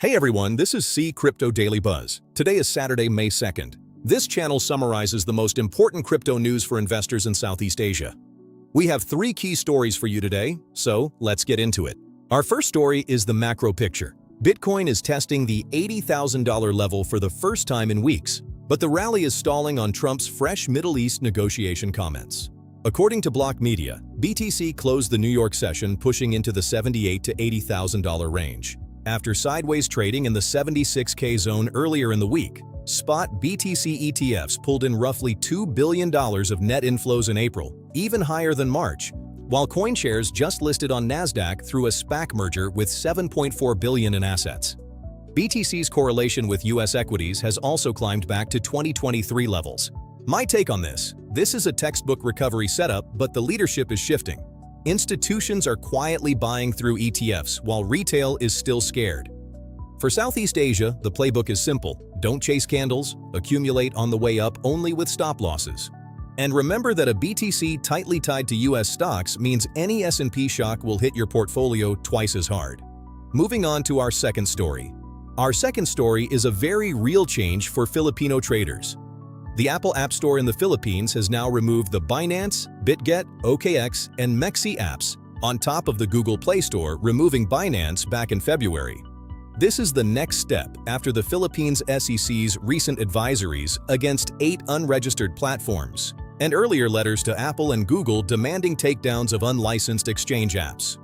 Hey everyone, this is C Crypto Daily Buzz. Today is Saturday, May 2nd. This channel summarizes the most important crypto news for investors in Southeast Asia. We have 3 key stories for you today, so let's get into it. Our first story is the macro picture. Bitcoin is testing the $80,000 level for the first time in weeks, but the rally is stalling on Trump's fresh Middle East negotiation comments. According to Block Media, BTC closed the New York session pushing into the $78,000 to $80,000 range. After sideways trading in the 76K zone earlier in the week, spot BTC ETFs pulled in roughly $2 billion of net inflows in April, even higher than March, while CoinShares just listed on Nasdaq through a SPAC merger with $7.4 billion in assets. BTC's correlation with US equities has also climbed back to 2023 levels. My take on this is a textbook recovery setup, but the leadership is shifting. Institutions are quietly buying through ETFs while retail is still scared. For Southeast Asia, the playbook is simple. Don't chase candles, accumulate on the way up only with stop losses. And remember that a BTC tightly tied to US stocks means any S&P shock will hit your portfolio twice as hard. Moving on to our second story. Our second story is a very real change for Filipino traders. The Apple App Store in the Philippines has now removed the Binance, Bitget, OKX, and MEXC apps, on top of the Google Play Store removing Binance back in February. This is the next step after the Philippines SEC's recent advisories against 8 unregistered platforms, and earlier letters to Apple and Google demanding takedowns of unlicensed exchange apps.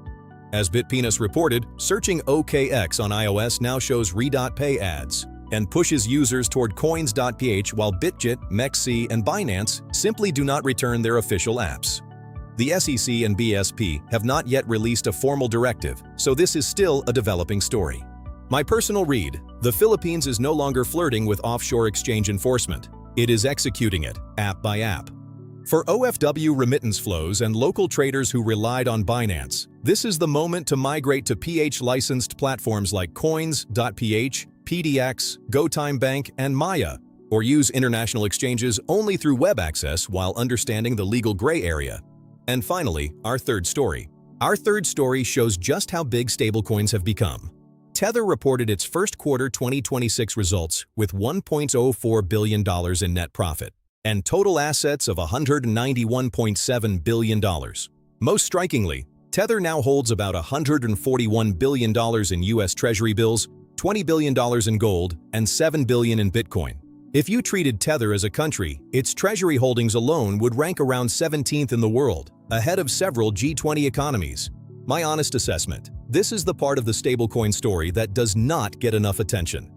As BitPenis reported, searching OKX on iOS now shows re.pay ads and pushes users toward coins.ph, while Bitget, MEXC, and Binance simply do not return their official apps. The SEC and BSP have not yet released a formal directive, so this is still a developing story. My personal read: the Philippines is no longer flirting with offshore exchange enforcement. It is executing it, app by app. For OFW remittance flows and local traders who relied on Binance, this is the moment to migrate to PH-licensed platforms like coins.ph, PDX, GoTime Bank, and Maya, or use international exchanges only through web access while understanding the legal gray area. And finally, our third story. Our third story shows just how big stablecoins have become. Tether reported its first quarter 2026 results with $1.04 billion in net profit and total assets of $191.7 billion. Most strikingly, Tether now holds about $141 billion in US Treasury bills, $20 billion in gold, and $7 billion in Bitcoin. If you treated Tether as a country, its treasury holdings alone would rank around 17th in the world, ahead of several G20 economies. My honest assessment: this is the part of the stablecoin story that does not get enough attention.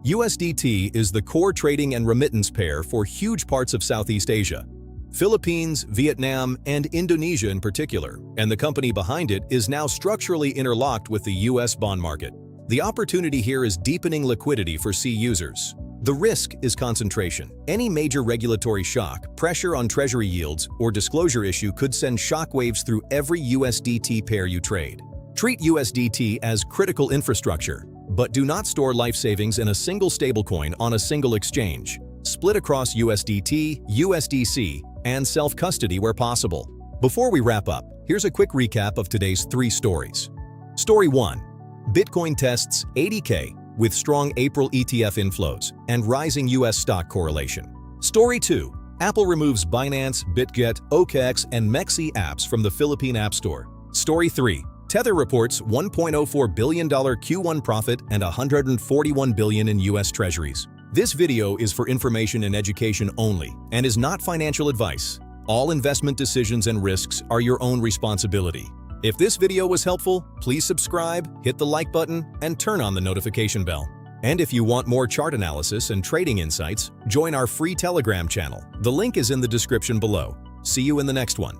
USDT is the core trading and remittance pair for huge parts of Southeast Asia, Philippines, Vietnam, and Indonesia in particular, and the company behind it is now structurally interlocked with the US bond market. The opportunity here is deepening liquidity for C users. The risk is concentration. Any major regulatory shock, pressure on treasury yields, or disclosure issue could send shockwaves through every USDT pair you trade. Treat USDT as critical infrastructure, but do not store life savings in a single stablecoin on a single exchange. Split across USDT, USDC, and self-custody where possible. Before we wrap up, here's a quick recap of today's 3 stories. Story 1. Bitcoin tests 80K with strong April ETF inflows and rising US stock correlation. Story 2. Apple removes Binance, Bitget, OKX, and MEXC apps from the Philippine App Store. Story 3. Tether reports $1.04 billion Q1 profit and $141 billion in US Treasuries. This video is for information and education only and is not financial advice. All investment decisions and risks are your own responsibility. If this video was helpful, please subscribe, hit the like button, and turn on the notification bell. And if you want more chart analysis and trading insights, join our free Telegram channel. The link is in the description below. See you in the next one.